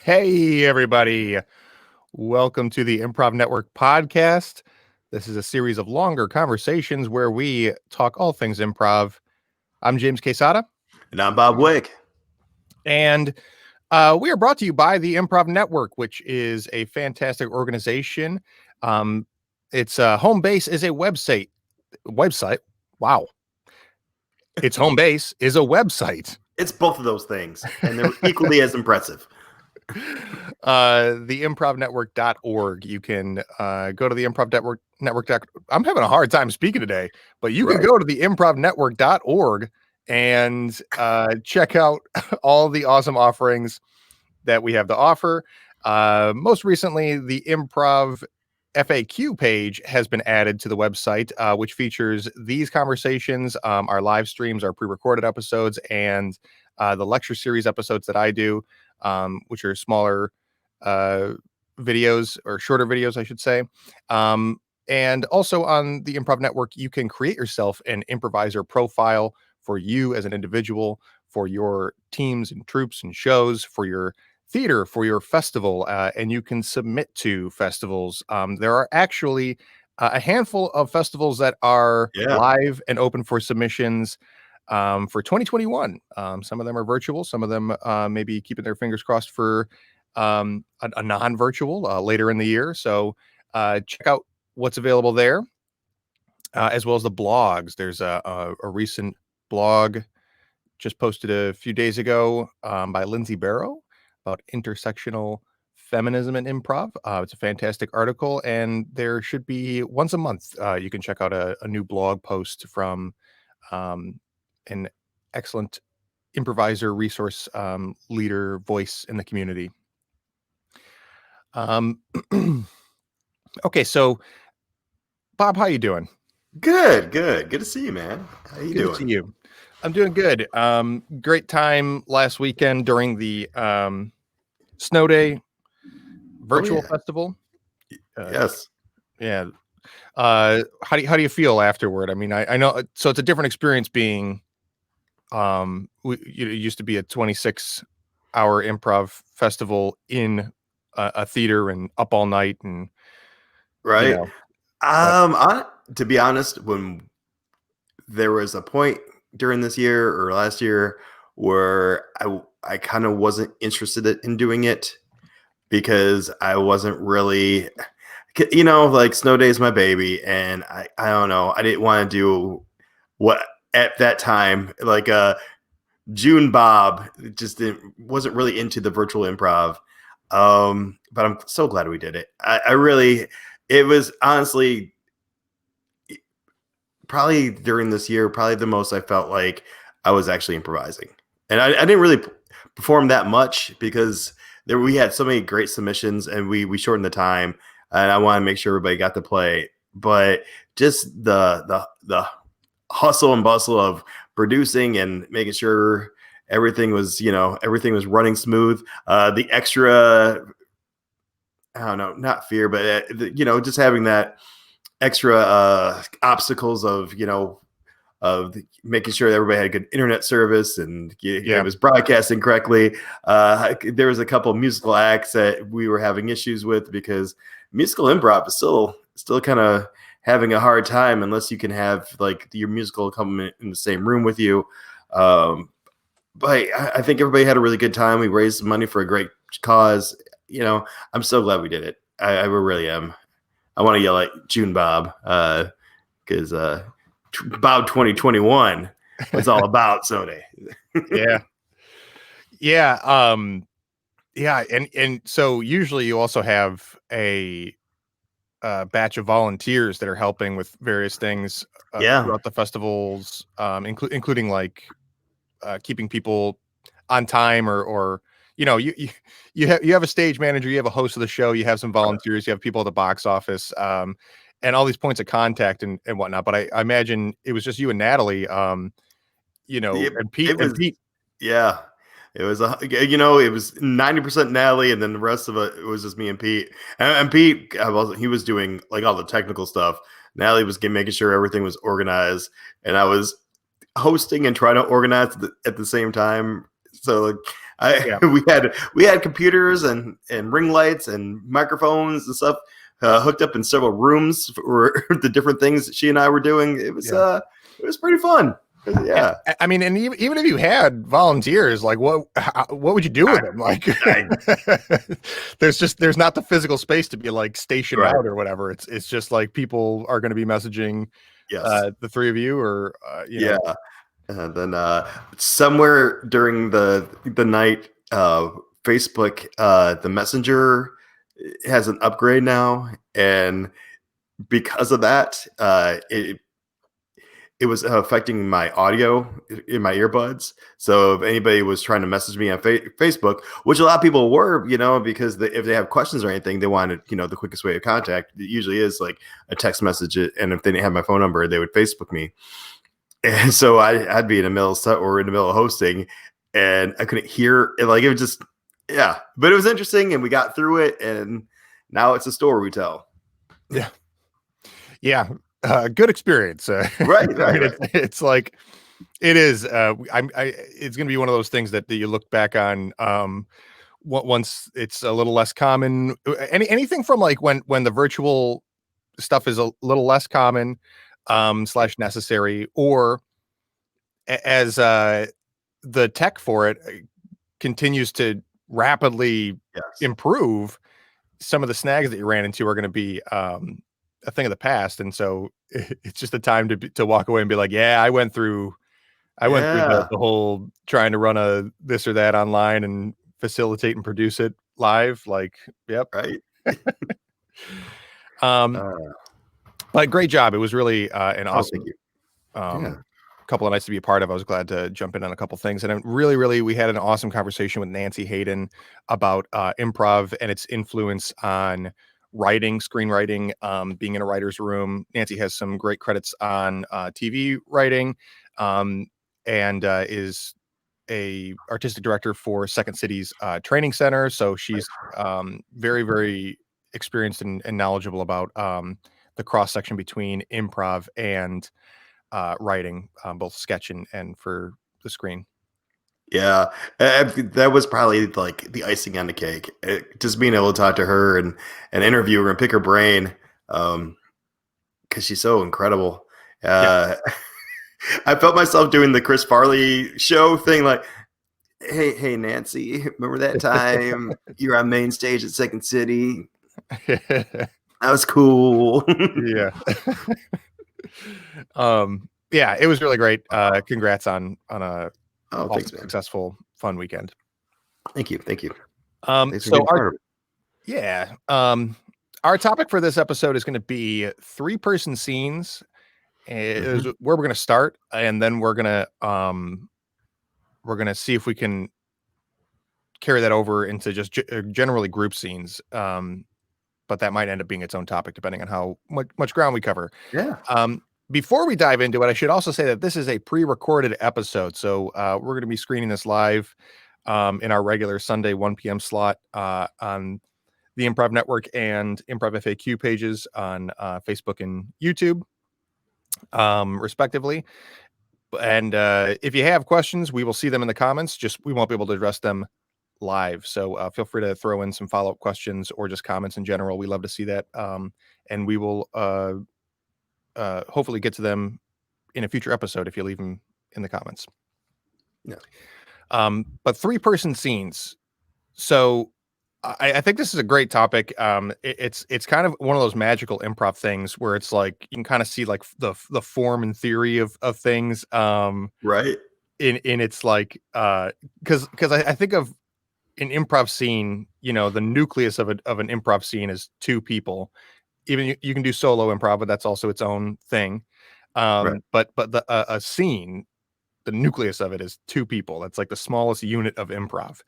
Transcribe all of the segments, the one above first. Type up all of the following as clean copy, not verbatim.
Hey, everybody. Welcome to the Improv Network podcast. This is a series of longer conversations where we talk all things improv. I'm James Quesada. And I'm Bob Wick. And we are brought to you by the Improv Network, which is a fantastic organization. Its home base is a website. Wow. Its home base is a website. It's both of those things, and they're equally as impressive. The improvnetwork.org. You can go to the Improv Network. I'm having a hard time speaking today, but you can go to the improvnetwork.org and check out all the awesome offerings that we have to offer. Most recently, the Improv FAQ page has been added to the website, which features these conversations, our live streams, our pre-recorded episodes, and the lecture series episodes that I do, which are smaller videos, or shorter videos, I should say. And also on the Improv Network, you can create yourself an improviser profile for you as an individual, for your teams and troops and shows, for your theater, for your festival, and you can submit to festivals. There are actually a handful of festivals that are live and open for submissions for 2021. Some of them are virtual, some of them maybe keeping their fingers crossed for a non-virtual later in the year. So check out what's available there, as well as the blogs. There's a recent blog just posted a few days ago by Lindsay Barrow about intersectional feminism and improv. It's a fantastic article, and there should be once a month you can check out a new blog post from an excellent improviser, resource leader, voice in the community. Okay, so Bob, how you doing? Good to see you, man. How you doing? Good to see you. I'm doing good. Great time last weekend during the Snow Day virtual festival. Yes. Yeah. How do you feel afterward? I mean, I know, so it's a different experience being it used to be a 26-hour improv festival in a theater and up all night and right. To be honest, when there was a point during this year or last year where I kind of wasn't interested in doing it because I wasn't really, like Snow Day is my baby, and I don't know, I didn't want to do what at that time, like June Bob just wasn't really into the virtual improv. But I'm so glad we did it. It was honestly probably during this year, probably the most I felt like I was actually improvising. And I didn't really perform that much because we had so many great submissions, and we shortened the time, and I want to make sure everybody got to play. But just the hustle and bustle of producing and making sure everything was running smooth. The extra, I don't know, not fear, but just having that extra obstacles of making sure that everybody had good internet service and it was broadcasting correctly. There was a couple of musical acts that we were having issues with because musical improv is still kind of having a hard time unless you can have like your musical accompaniment in the same room with you. But I think everybody had a really good time. We raised money for a great cause. I'm so glad we did it. I really am. I want to yell at June Bob because Bob 2021 was all about Sode. Yeah. And so usually you also have a batch of volunteers that are helping with various things throughout the festivals, including like keeping people on time or you have a stage manager, you have a host of the show, you have some volunteers, you have people at the box office, and all these points of contact and whatnot. But I imagine it was just you and Natalie, and Pete It was, yeah. It was it was 90% Natalie, and then the rest of it was just me and Pete. And Pete, he was doing like all the technical stuff. Natalie was making sure everything was organized, and I was hosting and trying to organize at the same time. So like we had computers and ring lights and microphones and stuff hooked up in several rooms for the different things that she and I were doing. It was pretty fun. Yeah, I mean, and even if you had volunteers, like what would you do with them? Like, there's not the physical space to be like stationed out or whatever. It's just like people are going to be messaging the three of you, or yeah. And then somewhere during the night, Facebook, the Messenger has an upgrade now, and because of that, it was affecting my audio in my earbuds. So if anybody was trying to message me on Facebook, which a lot of people were, because if they have questions or anything, they wanted, the quickest way of contact. It usually is like a text message, and if they didn't have my phone number, they would Facebook me. And so I'd be in the middle of set or in the middle of hosting, and I couldn't hear it. Like, it was just, yeah, but it was interesting, and we got through it, and now it's a story we tell. Yeah. Good experience. Right. I mean, it's like, it is, it's going to be one of those things that you look back on, once it's a little less common, anything from like when the virtual stuff is a little less common, / necessary, or as the tech for it continues to rapidly improve, some of the snags that you ran into are going to be a thing of the past. And so it's just a time to walk away and be like, yeah, I went through the whole trying to run this or that online and facilitate and produce it live. Like, yep. Right. But great job. It was really an awesome couple of nights to be a part of. I was glad to jump in on a couple things, and really, we had an awesome conversation with Nancy Hayden about improv and its influence on writing, screenwriting, being in a writer's room. Nancy has some great credits on TV writing, and is a artistic director for Second City's training center. So she's very, very experienced and knowledgeable about the cross section between improv and writing, both sketch and for the screen. Yeah, that was probably like the icing on the cake. Just being able to talk to her and interview her and pick her brain, because she's so incredible. I felt myself doing the Chris Farley show thing, like, hey Nancy, remember that time you're on main stage at Second City? That was cool. Yeah. Yeah, it was really great. Congrats on a thanks, man. Successful, fun weekend. Thank you. Our topic for this episode is going to be 3-person scenes. Is where we're going to start, and then we're going to see if we can carry that over into just generally group scenes. But that might end up being its own topic depending on how much ground we cover. Yeah. Before we dive into it, I should also say that this is a pre-recorded episode. So we're going to be screening this live in our regular Sunday 1 p.m. slot on the Improv Network and Improv FAQ pages on Facebook and YouTube, respectively. And if you have questions, we will see them in the comments. Just we won't be able to address them live. So feel free to throw in some follow-up questions or just comments in general. We love to see that. And we will hopefully get to them in a future episode if you leave them in the comments. Yeah. But 3-person scenes. So I think this is a great topic. It's kind of one of those magical improv things where it's like you can kind of see like the form and theory of things. Right. In its like because I think of an improv scene, the nucleus of an improv scene is 2 people. Even you can do solo improv, but that's also its own thing. Right. But a scene, the nucleus of it is 2 people. That's like the smallest unit of improv.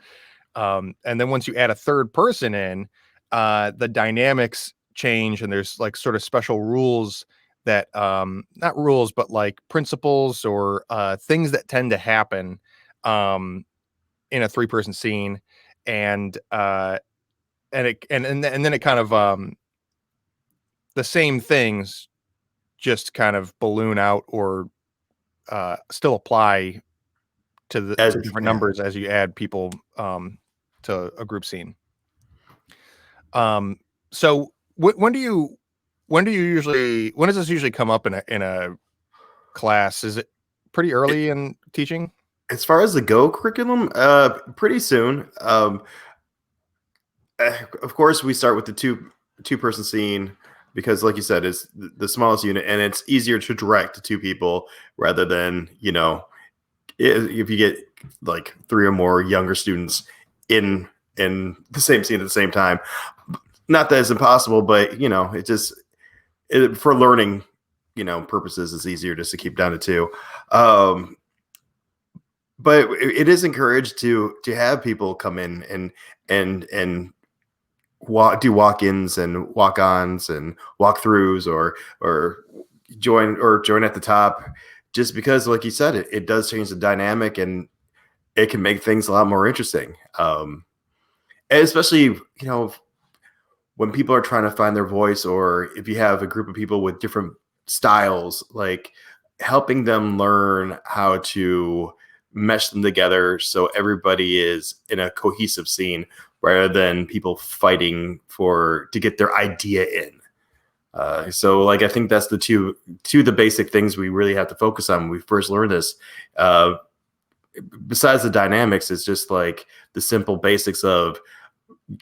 And then once you add a third person in, the dynamics change, and there's like sort of special rules that not rules, but like principles or things that tend to happen um, in a three-person scene, and and then it kind of the same things just kind of balloon out or still apply to different Yeah. numbers as you add people to a group scene. So when does this usually come up in a class? Is it pretty early in teaching? As far as the Go curriculum, pretty soon. Of course, we start with the two person scene because, like you said, it's the smallest unit, and it's easier to direct to two people rather than if you get like three or more younger students in the same scene at the same time. Not that it's impossible, but for learning, purposes, it's easier just to keep down to two. But it is encouraged to have people come in and do walk-ins and walk-ons and walkthroughs or join at the top, just because, like you said, it does change the dynamic and it can make things a lot more interesting. And especially, when people are trying to find their voice, or if you have a group of people with different styles, like helping them learn how to mesh them together so everybody is in a cohesive scene rather than people fighting to get their idea in. So like I think that's the basic things we really have to focus on when we first learn this. Besides the dynamics, it's just like the simple basics of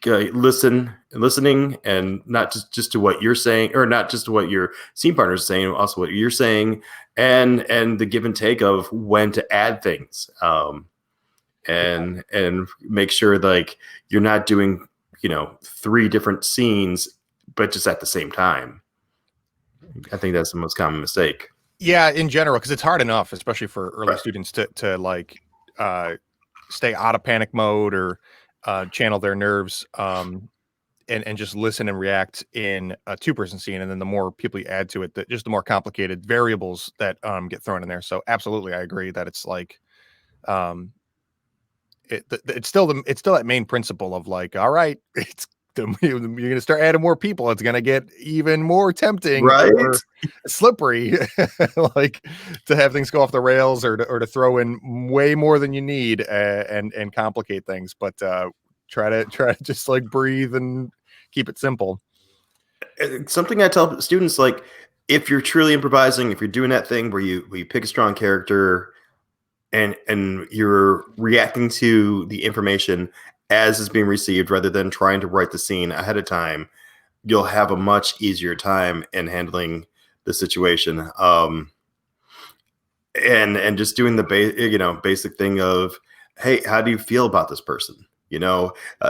listening, and not just to what you're saying, or not just to what your scene partner is saying, also what you're saying, and the give and take of when to add things, and make sure like you're not doing three different scenes but just at the same time. I think that's the most common mistake. Yeah, in general, because it's hard enough, especially for early Right. students, to like stay out of panic mode or channel their nerves, and just listen and react in a two-person scene. And then the more people you add to it, just the more complicated variables that get thrown in there. So absolutely, I agree that it's like it's still that main principle of like, all right, you're going to start adding more people. It's going to get even more tempting Right. or slippery, like to have things go off the rails, or to throw in way more than you need, and complicate things. But try to just like breathe and keep it simple. Something I tell students, like, if you're truly improvising, if you're doing that thing where you pick a strong character and you're reacting to the information as it's being received rather than trying to write the scene ahead of time, you'll have a much easier time in handling the situation. And just doing the basic thing of, hey, how do you feel about this person?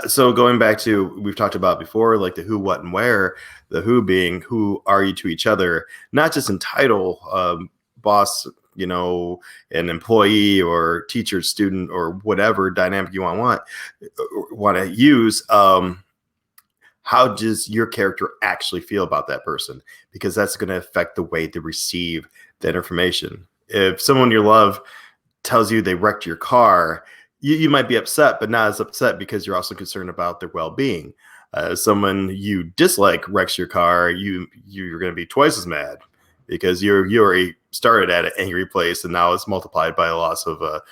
So going back to, we've talked about before, like the who, what, and where. The who being, who are you to each other, not just in title, boss, an employee or teacher, student, or whatever dynamic you want to use. How does your character actually feel about that person? Because that's going to affect the way they receive that information. If someone you love tells you they wrecked your car, you might be upset, but not as upset because you're also concerned about their well-being. Someone you dislike wrecks your car, you're going to be twice as mad because you already started at an angry place, and now it's multiplied by a loss of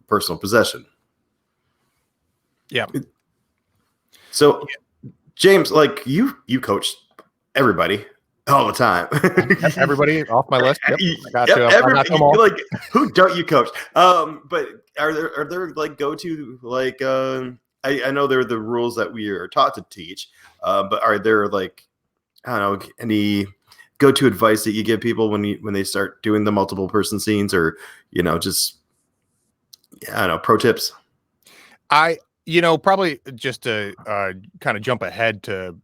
personal possession. Yeah. So, James, like you coach everybody all the time. Everybody off my list. Yep, I got to. I got them Everybody, all. like, who don't you coach? But are there like go to, like, I know there are the rules that we are taught to teach, but are there, like, I don't know, any go to advice that you give people when they start doing the multiple person scenes, or just, I don't know, pro tips? Probably just to kind of jump ahead to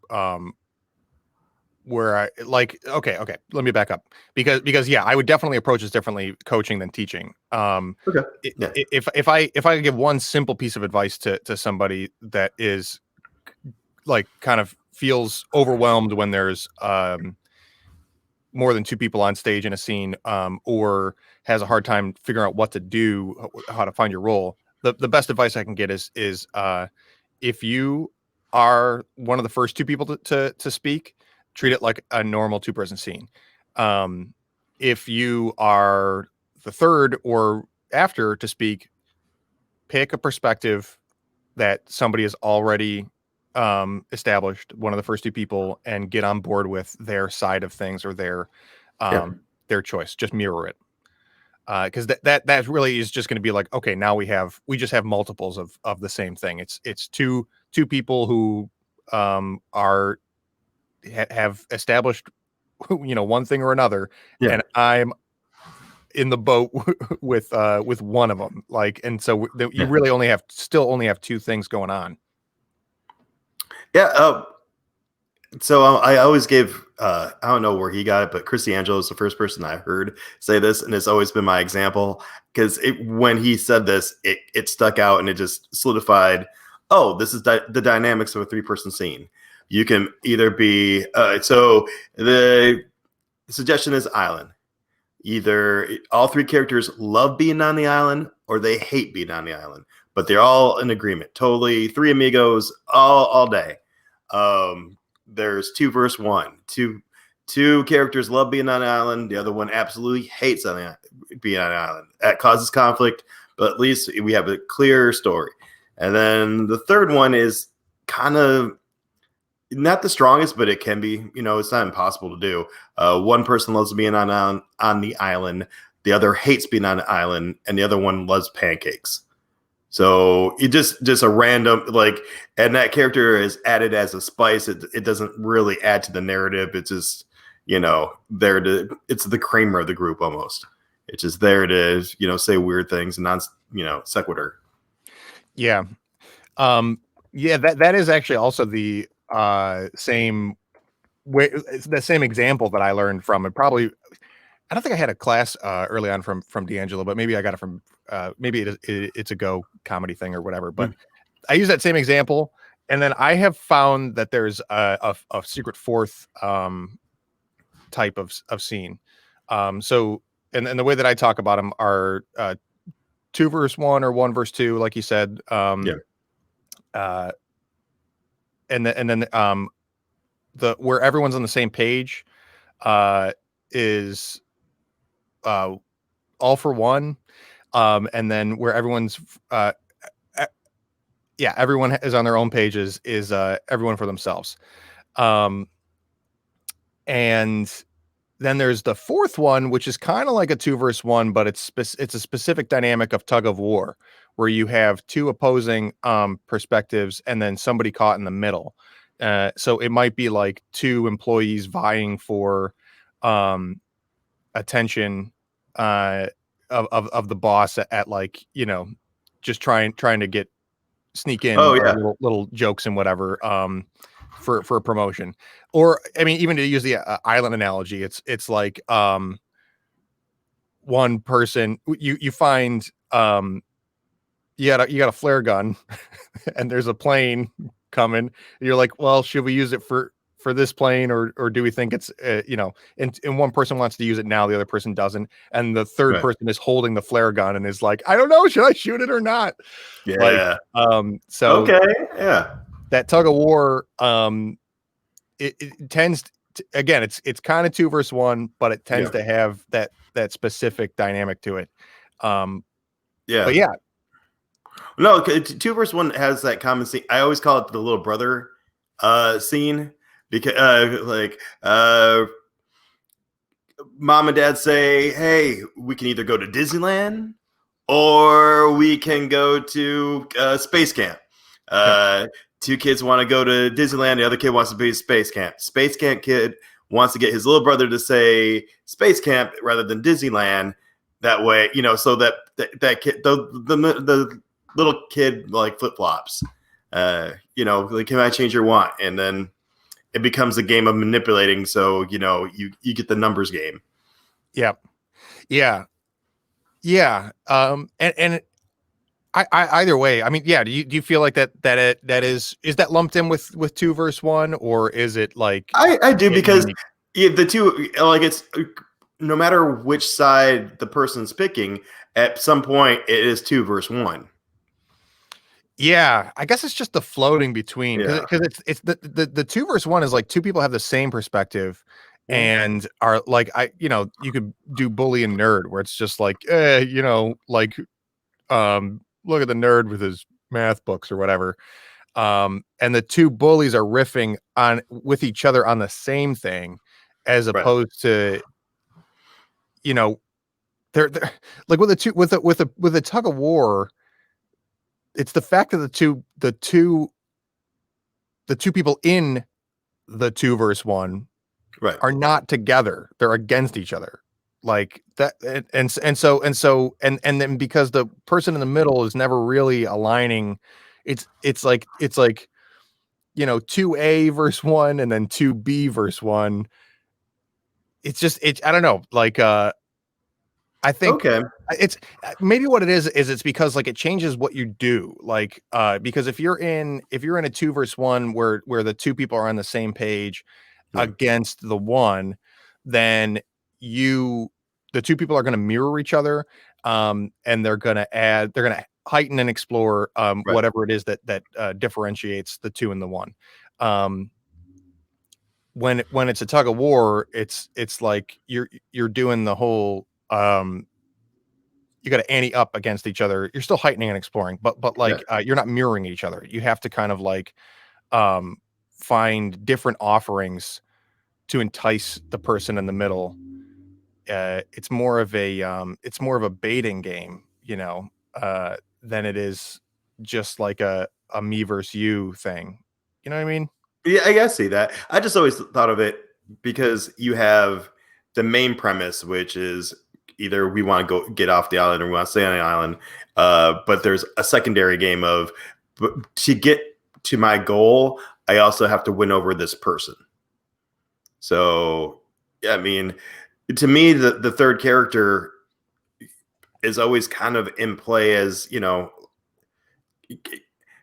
where I like, okay, let me back up because yeah, I would definitely approach this differently coaching than teaching. Okay. Yeah. If I could give one simple piece of advice to somebody that is like kind of feels overwhelmed when there's more than two people on stage in a scene, or has a hard time figuring out what to do, how to find your role. The best advice I can get is if you are one of the first two people to speak, treat it like a normal two-person scene. Um, if you are the third or after to speak, pick a perspective that somebody has already established, one of the first two people, and get on board with their side of things or Yeah. their choice. Just mirror it. Because that really is just going to be like, okay, now we just have multiples of the same thing. It's two people who are have established one thing or another, Yeah. and I'm in the boat with one of them. Like, and so you Yeah. really only have two things going on. Yeah. So I always give I don't know where he got it, but Chris D'Angelo is the first person I heard say this, and it's always been my example because when he said this, it stuck out and it just solidified. Oh, this is the dynamics of a 3-person scene. You can either be so the suggestion is island. Either all 3 characters love being on the island or they hate being on the island, but they're all in agreement. Totally 3 amigos all day. There's 2 versus 1. Two characters love being on an island. The other one absolutely hates being on an island. That causes conflict, but at least we have a clear story. And then the third one is kind of not the strongest, but it can be. It's not impossible to do. One person loves being on the island. The other hates being on the island, and the other one loves pancakes. So it just a random and that character is added as a spice. It doesn't really add to the narrative. It's just it's the Kramer of the group almost. It's just there to say weird things and non sequitur. Yeah. Yeah, that is actually also the same way, the same example that I learned from. And probably I don't think I had a class early on from D'Angelo, but maybe I got it from maybe it's a Go comedy thing or whatever. But I use that same example, and then I have found that there's a secret fourth type of scene. So and the way that I talk about them are 2 versus 1 or 1 versus 2, like you said. Uh, and then the where everyone's on the same page is all for one, and then where everyone's everyone is on their own pages is everyone for themselves. And then there's the fourth one, which is kind of like a 2 versus 1, but it's a specific dynamic of tug of war, where you have 2 opposing perspectives and then somebody caught in the middle. So it might be like 2 employees vying for attention of the boss at like, just trying to sneak in little jokes and whatever for a promotion. Or I mean, even to use the island analogy, it's like one person you find you got a flare gun and there's a plane coming, and you're like, well, should we use it for this plane, or do we think it's and one person wants to use it now, the other person doesn't, and the third person is holding the flare gun and is like, I don't know, should I shoot it or not? Yeah. So okay. Yeah. That tug of war, it tends to, again, it's kind of 2 versus 1, but it tends to have that specific dynamic to it. But yeah. No, 2 versus 1 has that common scene. I always call it the little brother scene, because mom and dad say, hey, we can either go to Disneyland or we can go to space camp. 2 kids want to go to Disneyland. The other kid wants to be Space Camp. Space Camp kid wants to get his little brother to say Space Camp rather than Disneyland. That way, so that kid, the little kid like flip flops. Like, can I change your want? And then it becomes a game of manipulating. So you get the numbers game. Yeah. Yeah. Yeah. And either way, I mean, yeah. Do you feel like that is that lumped in with 2 versus 1, or is it like I do because unique? the two, like, it's no matter which side the person's picking, at some point it is 2 versus 1. Yeah, I guess it's just the floating between, because Yeah. it's the 2 versus 1 is like two people have the same perspective Mhm. and are like, you could do bully and nerd where it's just like, like, look at the nerd with his math books or whatever. And the two bullies are riffing on with each other on the same thing, as Right. opposed to, you know, they're like with the two with a tug of war, it's the fact that the two people in the 2 versus 1 Right. are not together. They're against each other. Like that. And then because the person in the middle is never really aligning, it's like 2A versus 1 and then 2B versus 1. It's just I don't know. Like I think Okay. it's maybe what it is it's because like it changes what you do. Like because if you're in a 2 versus 1 where the two people are on the same page Yeah. against the one, then you the two people are going to mirror each other, and they're going to heighten and explore Right. whatever it is that differentiates the two and the one. Um when it's a tug of war, it's like you're doing the whole you got to ante up against each other. You're still heightening and exploring, but Yeah. like you're not mirroring each other. You have to kind of like um find different offerings to entice the person in the middle. It's more of a baiting game, than it is just like a me versus you thing. You know what I mean? Yeah, I guess see that. I just always thought of it because you have the main premise, which is either we want to go get off the island or we want to stay on the island. But there's a secondary game of to get to my goal, I also have to win over this person. So, yeah, I mean, to me, the third character is always kind of in play as,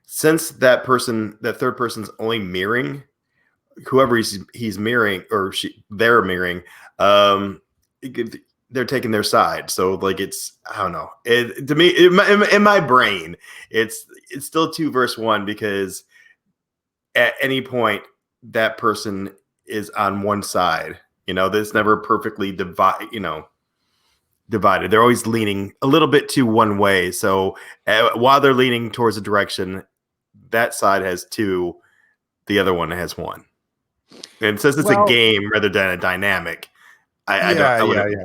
since that third person's only mirroring whoever he's mirroring or they're mirroring, um they're taking their side. So like I don't know, to me in my brain it's still 2 versus 1 because at any point that person is on one side. That's never perfectly divided. They're always leaning a little bit to one way. So while they're leaning towards a direction, that side has two, the other one has one. And since it's a Well, game rather than a dynamic, I don't. yeah, I yeah, wouldn't.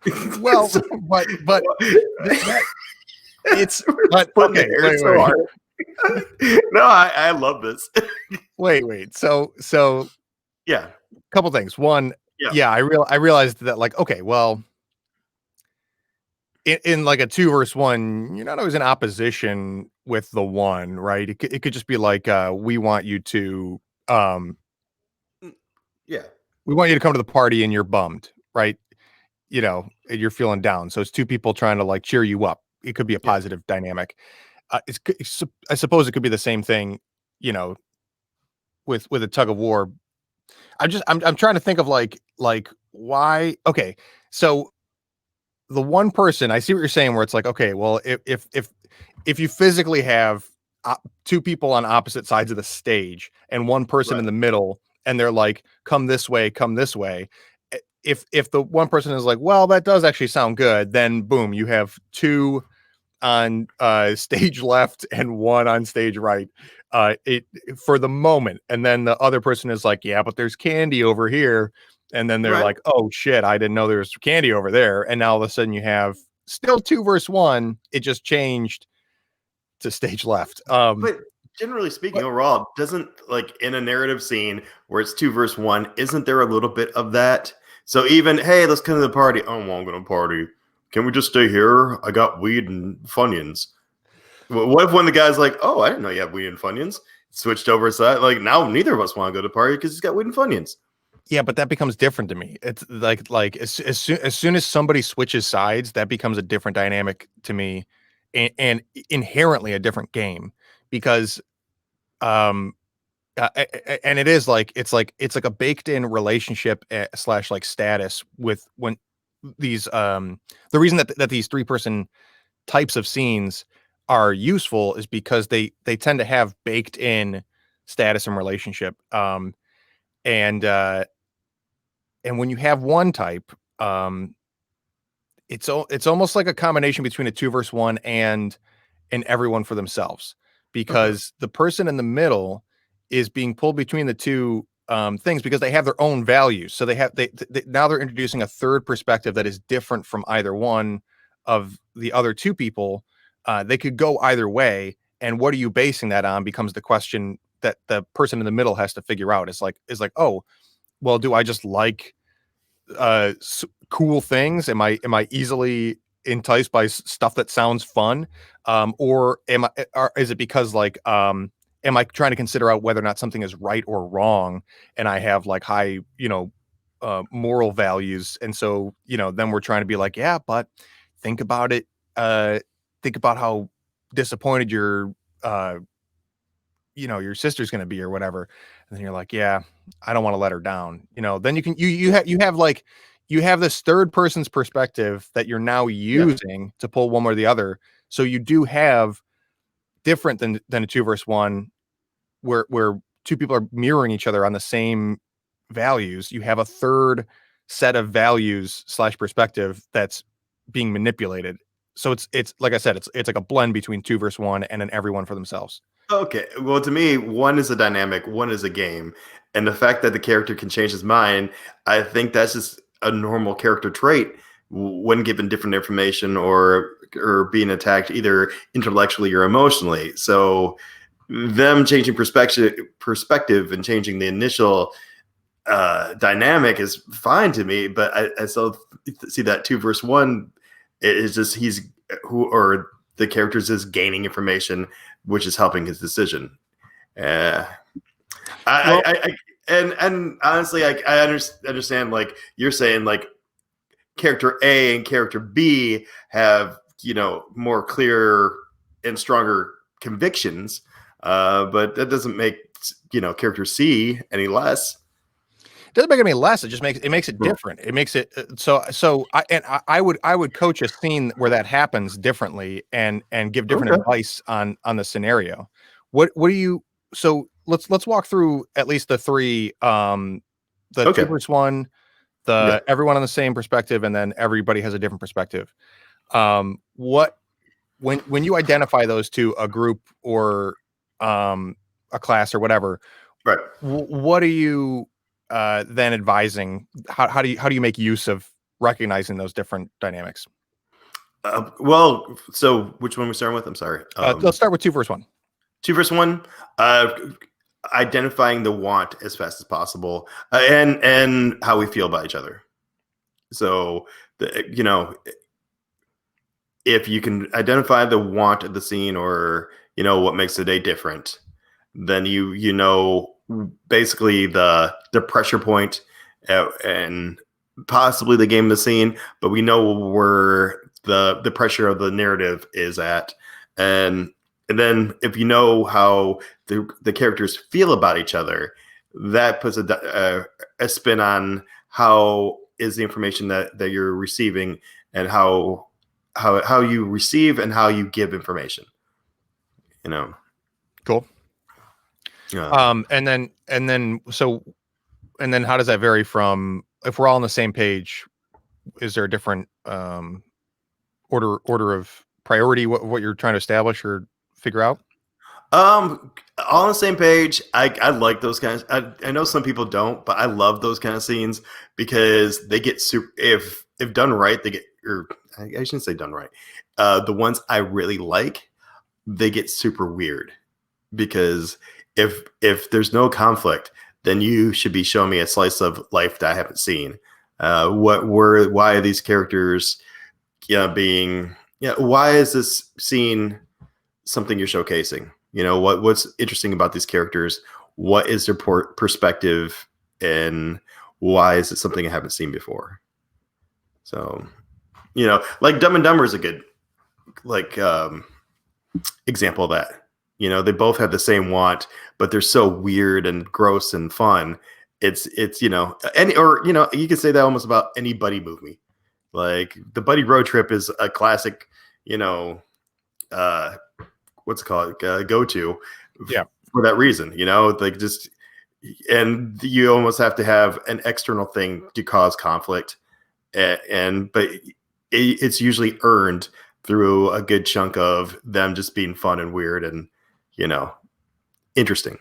yeah. Well, So, but that it's we're but splitting okay, hairs wait, so wait, hard. No, I love this. wait. So Yeah, couple things. One, yeah, yeah, I realized that like, okay, well, in like a 2 versus 1, you're not always in opposition with the one, right? It could just be like, um, mm, yeah, we want you to come to the party and you're bummed, right? And you're feeling down. So it's two people trying to like cheer you up. It could be a yeah, positive dynamic. I suppose it could be the same thing, you know, with a tug of war. I'm trying to think of like why. Okay, so the one person, I see what you're saying, where it's like, okay, well, if you physically have two people on opposite sides of the stage and one person right, in the middle, and they're like, come this way, come this way. If the one person is like, well, that does actually sound good, then boom, you have two on stage left and one on stage right, it for the moment, and then the other person is like, yeah, but there's candy over here, and then they're right. like, oh shit, I didn't know there was candy over there, and now all of a sudden you have still 2 versus 1. It just changed to stage left. But generally speaking, But overall, doesn't, like, in a narrative scene where it's 2 versus 1, isn't there a little bit of that? So even, hey, let's come to the party. Oh, well, I'm going to party. Can we just stay here? I got weed and Funyuns. What if when the guy's like, oh, I didn't know you had weed and Funyuns? switched over. So like now neither of us want to go to the party because he's got weed and Funyuns. Yeah, but that becomes different to me. It's like as soon as somebody switches sides, that becomes a different dynamic to me, and inherently a different game because um and it is like it's like a baked in relationship slash like status with when these the reason that these three person types of scenes are useful is because they tend to have baked in status and relationship and and when you have one type it's almost like a combination between a 2 versus 1 and everyone for themselves Okay. because the person in the middle is being pulled between the two things because they have their own values. So they now they're introducing a third perspective that is different from either one of the other two people. They could go either way, and what are you basing that on becomes the question that the person in the middle has to figure out. Is like, oh, well, do I just like cool things? Am I easily enticed by stuff that sounds fun? Or is it because like am I trying to consider out whether or not something is right or wrong and I have like high, moral values and so, then we're trying to be like, yeah, but think about it think about how disappointed uh your sister's going to be or whatever, and then you're like, yeah, I don't want to let her down. Then you have this third person's perspective that you're now Yeah. using to pull one or the other, so you do have different than a 2 versus 1 where two people are mirroring each other on the same values. You have a third set of values slash perspective that's being manipulated. So it's like I said, it's like a blend between 2 versus 1 and then everyone for themselves. Okay. Well, to me, one is a dynamic, one is a game. And the fact that the character can change his mind, I think that's just a normal character trait when given different information or being attacked either intellectually or emotionally. So them changing perspective and changing the initial dynamic is fine to me, but I still see that 2 versus 1 is just he's who or the characters is gaining information, which is helping his decision. Uh, Well, and honestly, I understand like you're saying like character A and character B have more clear and stronger convictions, but that doesn't make character C any less. doesn't make it any less. It makes it different. It makes it I would coach a scene where that happens differently and give different Okay. advice on the scenario. What do you so let's walk through at least the three the two Okay. versus one, Yeah. the everyone on the same perspective, and then everybody has a different perspective. What when you identify those to a group or a class or whatever, Right. what are you then advising? How do you make use of recognizing those different dynamics? Well, so which one we starting with? I'm sorry. Let's start with 2 versus 1. 2 versus 1. Uh, Identifying the want as fast as possible, and how we feel about each other. So, if you can identify the want of the scene or what makes the day different, then you know basically the pressure point, and possibly the game of the scene, but we know where the pressure of the narrative is at, and and then if you know how the characters feel about each other, that puts a spin on how is the information that you're receiving and how you receive and how you give information. You know. Cool. Um, And then how does that vary from if we're all on the same page? Is there a different order of priority? What you're trying to establish or figure out? all on the same page. I like those kinds. I know some people don't, but I love those kind of scenes because they get super. If done right, they get. Or I shouldn't say done right. The ones I really like, they get super weird because if there's no conflict, then you should be showing me a slice of life that I haven't seen. Why are these characters, being, why is this scene something you're showcasing? You know, what's interesting about these characters? What is their perspective, and why is it something I haven't seen before? So, you know, like Dumb and Dumber is a good like example of that. You know, they both have the same want, but they're so weird and gross and fun. It's you know, any, or you know, you could say that almost about any buddy movie. Like the Buddy Road Trip is a classic, you know, uh what's it called, go to Yeah. for that reason, you know, like just, and you almost have to have an external thing to cause conflict, and but it's usually earned through a good chunk of them just being fun and weird and, you know, interesting.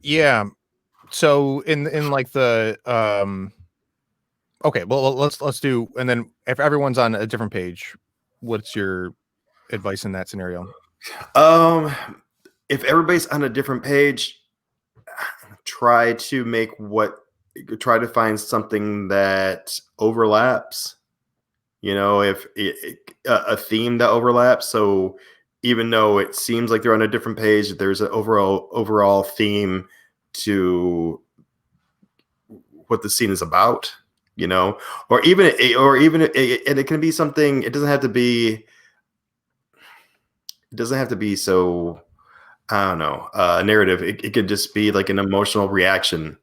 Yeah. So in like the okay, well let's do, and then if everyone's on a different page, what's your advice in that scenario? Um, if everybody's on a different page, try to make what try to find something that overlaps. You know, if a theme that overlaps. So even though it seems like they're on a different page, there's an overall theme to what the scene is about. You know, and it can be something. It doesn't have to be. It doesn't have to be so. I don't know. Narrative. It could just be like an emotional reaction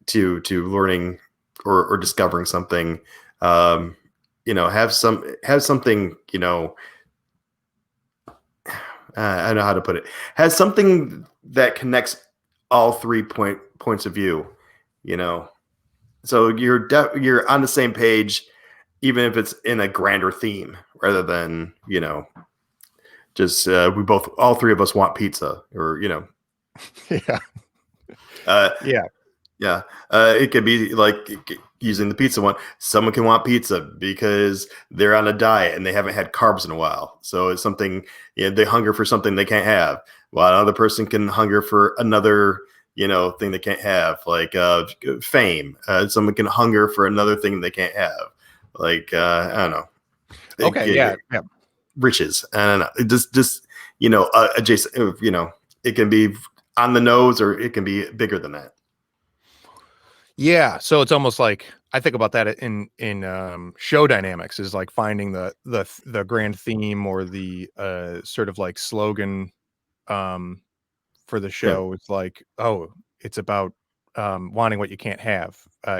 to learning or discovering something. Um, you know, have something. You know, I don't know how to put it. Has something that connects all three points of view. You know, so you're on the same page, even if it's in a grander theme, rather than, you know, just we both, all three of us want pizza, or you know, Yeah. uh, Yeah. yeah, it could be like using the pizza one. Someone can want pizza because they're on a diet and they haven't had carbs in a while. So it's something, you know, they hunger for something they can't have. While another person can hunger for another, you know, thing they can't have, like fame. Someone can hunger for another thing they can't have, like I don't know, Okay. Yeah. Yeah. riches. I don't know. It just you know, adjacent. You know, it can be on the nose or it can be bigger than that. Yeah, so it's almost like I think about that in show dynamics, is like finding the grand theme or the sort of like slogan um for the Yeah. show. It's like, oh, it's about wanting what you can't have.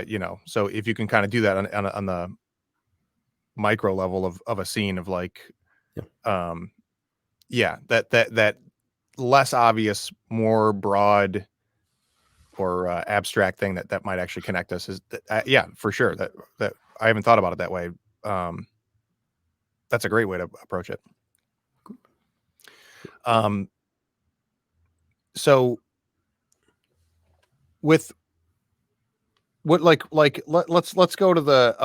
You know, so if you can kind of do that on the micro level of a scene of like Yeah. um yeah, that less obvious, more broad or abstract thing that might actually connect us is yeah, for sure, that I haven't thought about it that way. um that's a great way to approach it. um so with what let's go to the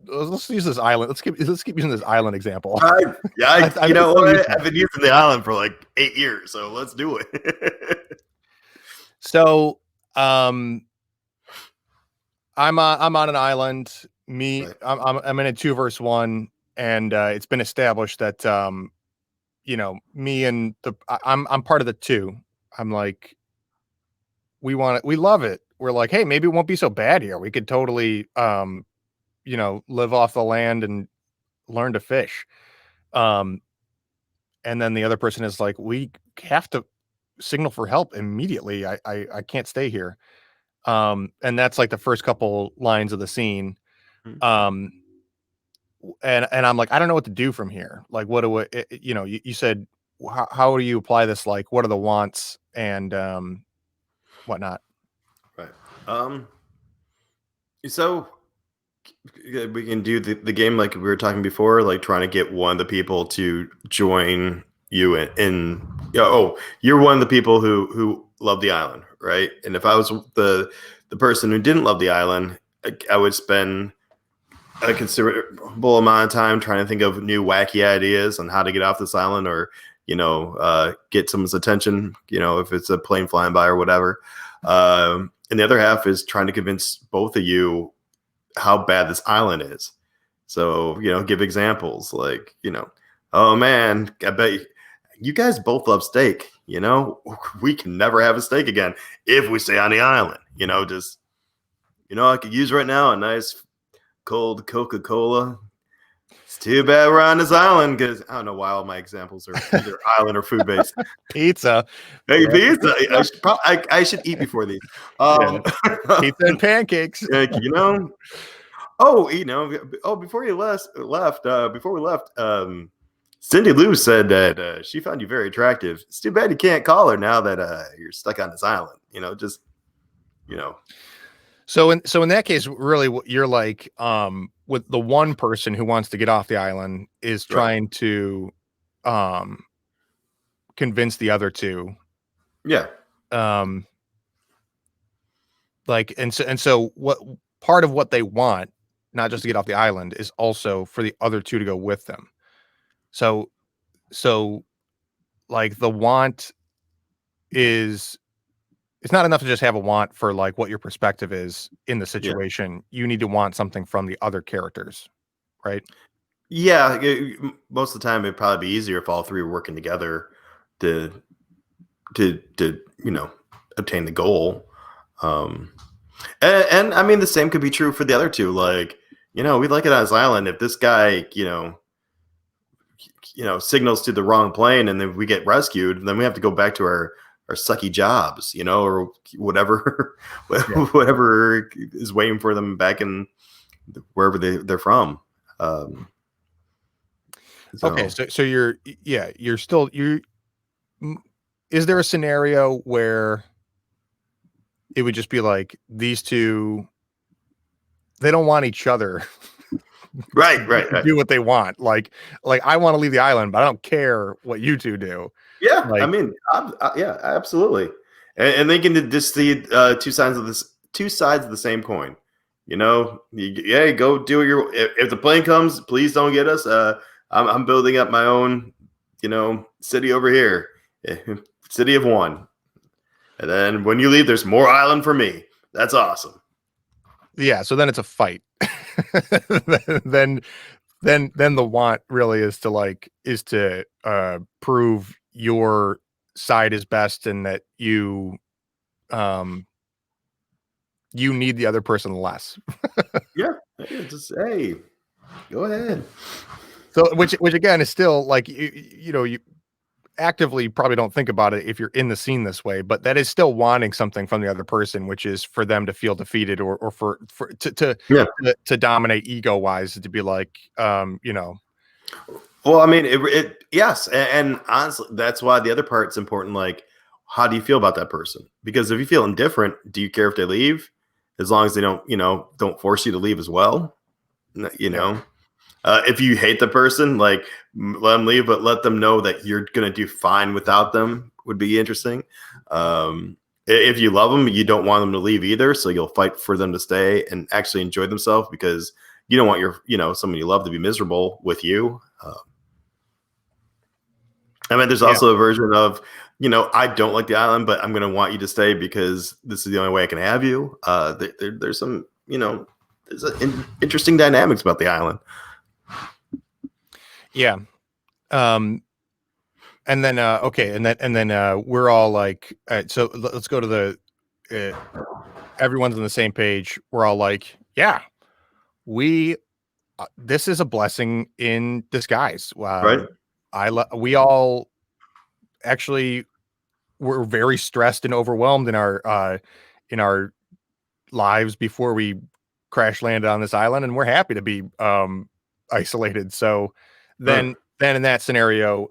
let's use this island, let's keep using this island example. I You think it's know so what? useful. I've been using the island for like 8 years, so let's do it. So I'm on an island. Me, Right. I'm in a 2 versus 1, and it's been established that you know, me and I'm part of the two. I'm like, we love it. We're like, hey, maybe it won't be so bad here. We could totally you know, live off the land and learn to fish. Um, and then the other person is like, we have to signal for help immediately. I can't stay here. And that's like the first couple lines of the scene. Mhm. Um, and I'm like, I don't know what to do from here. Like, what do you know, you said, how do you apply this? Like, what are the wants and whatnot? Right. Um. So we can do the game like we were talking before, like trying to get one of the people to join you in yeah, oh, you're one of the people who love the island, right? And if I was the person who didn't love the island, I would spend a considerable amount of time trying to think of new wacky ideas on how to get off this island, or you know, get someone's attention, you know, if it's a plane flying by or whatever. And the other half is trying to convince both of you how bad this island is. So, you know, give examples like, you know, Oh man, I bet you guys both love steak. We can never have a steak again if we stay on the island. Just I could use right now a nice cold Coca-Cola. It's too bad we're on this island because I don't know why all my examples are either island or food based. Pizza. Hey, Yeah, pizza. pizza. I should eat before these. Yeah. Pizza and pancakes. like, Oh, before you before we left, Cindy Lou said that she found you very attractive. It's too bad you can't call her now that you're stuck on this island. Just you know, So in that case, really, what you're like, with the one person who wants to get off the island is right? trying to, um, convince the other two, Yeah, um, like, and so what part of what they want, not just to get off the island, is also for the other two to go with them. So, like, the want is it's not enough to just have a want for like what your perspective is in the yeah, situation. You need to want something from the other characters, right? yeah. Most of the time, it'd probably be easier if all three were working together to to obtain the goal. Um, and I mean, the same could be true for the other two. Like, we like it on this island. If this guy, signals to the wrong plane and then we get rescued, then we have to go back to our sucky jobs, or whatever, Yeah. whatever is waiting for them back in wherever they're from. Um, Okay. so So you're still mm, is there a scenario where it would just be like these two, they don't want each other right, right, to right. do what they want. Like I want to leave the island, but I don't care what you two do. Yeah, I Like, mean, yeah, absolutely. And they can just see two sides of the same coin. Yeah, go do your. If the plane comes, please don't get us. I'm building up my own, city over here, city of one. And then when you leave, there's more island for me. That's awesome. yeah, so then it's a fight. then then the want really is to prove your side is best and that um you need the other person less. Yeah, yeah, just hey, go ahead. So which again is still like you actively probably don't think about it if you're in the scene this way, but that is still wanting something from the other person, which is for them to feel defeated or for Yeah. to dominate ego wise, to be like, Well, I mean, yes, and honestly, that's why the other part's important. Like, how do you feel about that person? Because if you feel indifferent, do you care if they leave? As long as they don't force you to leave as well. You yeah, know, if you hate the person, like let them leave, but let them know that you're gonna do fine without them. Would be interesting. If you love them, you don't want them to leave either, so you'll fight for them to stay and actually enjoy themselves because you don't want someone you love to be miserable with you. I mean, there's yeah, also a version of, I don't like the island, but I'm going to want you to stay because this is the only way I can have you. There's some, there's interesting dynamics about the island. yeah. Um, and then okay, and then we're all like, all right, so let's go to the everyone's on the same page. We're all like, yeah, we this is a blessing in disguise. Right? We all actually were very stressed and overwhelmed in our lives before we crash landed on this island, and we're happy to be isolated. So Right. then in that scenario,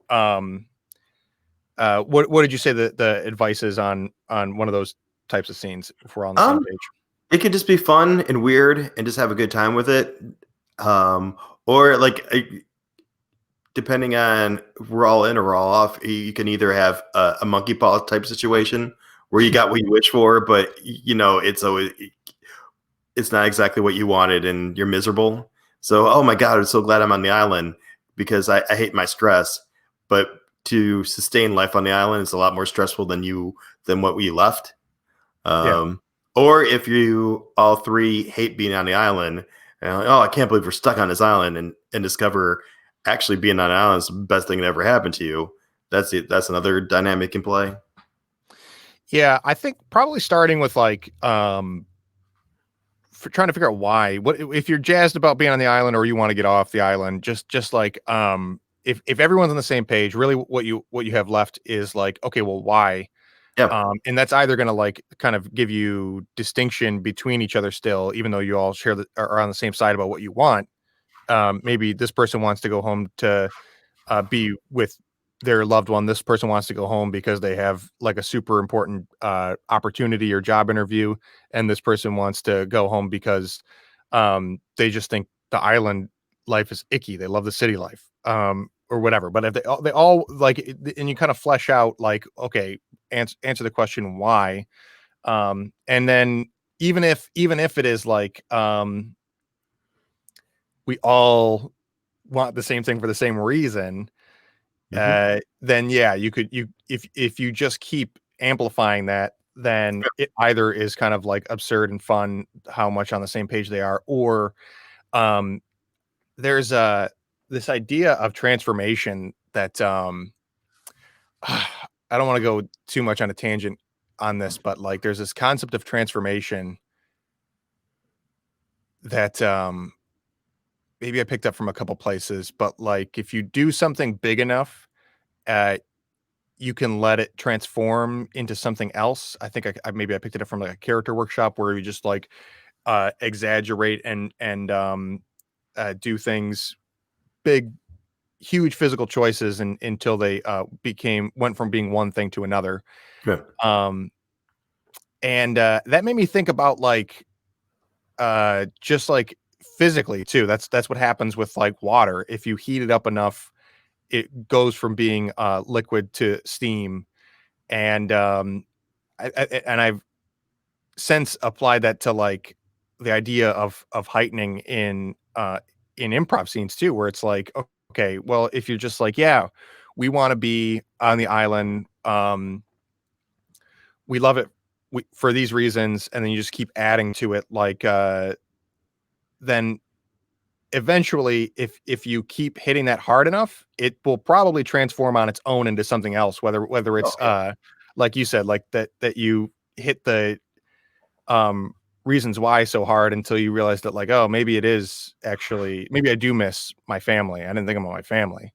what did you say the advice is on one of those types of scenes if we're all on the same Um, page? it could just be fun and weird and just have a good time with it. Or like depending on if we're all in or we're all off, you can either have a monkey paw type situation where you got what you wish for, but it's not exactly what you wanted and you're miserable. So, oh my God, I'm so glad I'm on the island because I hate my stress. But to sustain life on the island is a lot more stressful than what we left. Yeah, Or if you all three hate being on the island, and like, oh, I can't believe we're stuck on this island and discover actually being on an island is the best thing that ever happened to you. That's it. That's another dynamic in play. Yeah, I think probably starting with like for trying to figure out why. What if you're jazzed about being on the island or you want to get off the island? Just like if everyone's on the same page, really what you have left is like, okay, well, why? Yeah. And that's either going to like kind of give you distinction between each other still, even though you all share are on the same side about what you want. Maybe this person wants to go home to be with their loved one. This person wants to go home because they have like a super important opportunity or job interview, and this person wants to go home because they just think the island life is icky. They love the city life, or whatever. But if they all like, and you kind of flesh out like, okay, answer the question why, and then even if it is like we all want the same thing for the same reason, Mm-hmm. then yeah, you could you if you just keep amplifying that, then it either is kind of like absurd and fun how much on the same page they are, or um there's this idea of transformation that I don't want to go too much on a tangent on this, but like there's this concept of transformation that maybe I picked up from a couple places, but like if you do something big enough, uh you can let it transform into something else. I think maybe I picked it up from like a character workshop where you just like exaggerate and do things big, huge physical choices and until they went from being one thing to another. Yeah. Um, and that made me think about like just like physically too. That's what happens with like water. If you heat it up enough, it goes from being liquid to steam. And I've since applied that to like the idea of heightening in improv scenes too, where it's like, okay, well, if you're just like, yeah, we want to be on the island, we love it for these reasons, and then you just keep adding to it, like then eventually if you keep hitting that hard enough, it will probably transform on its own into something else, whether Oh it's yeah. like you said, like that you hit the um reasons why so hard until you realize that like, oh, maybe it is actually, maybe I do miss my family. I didn't think about my family.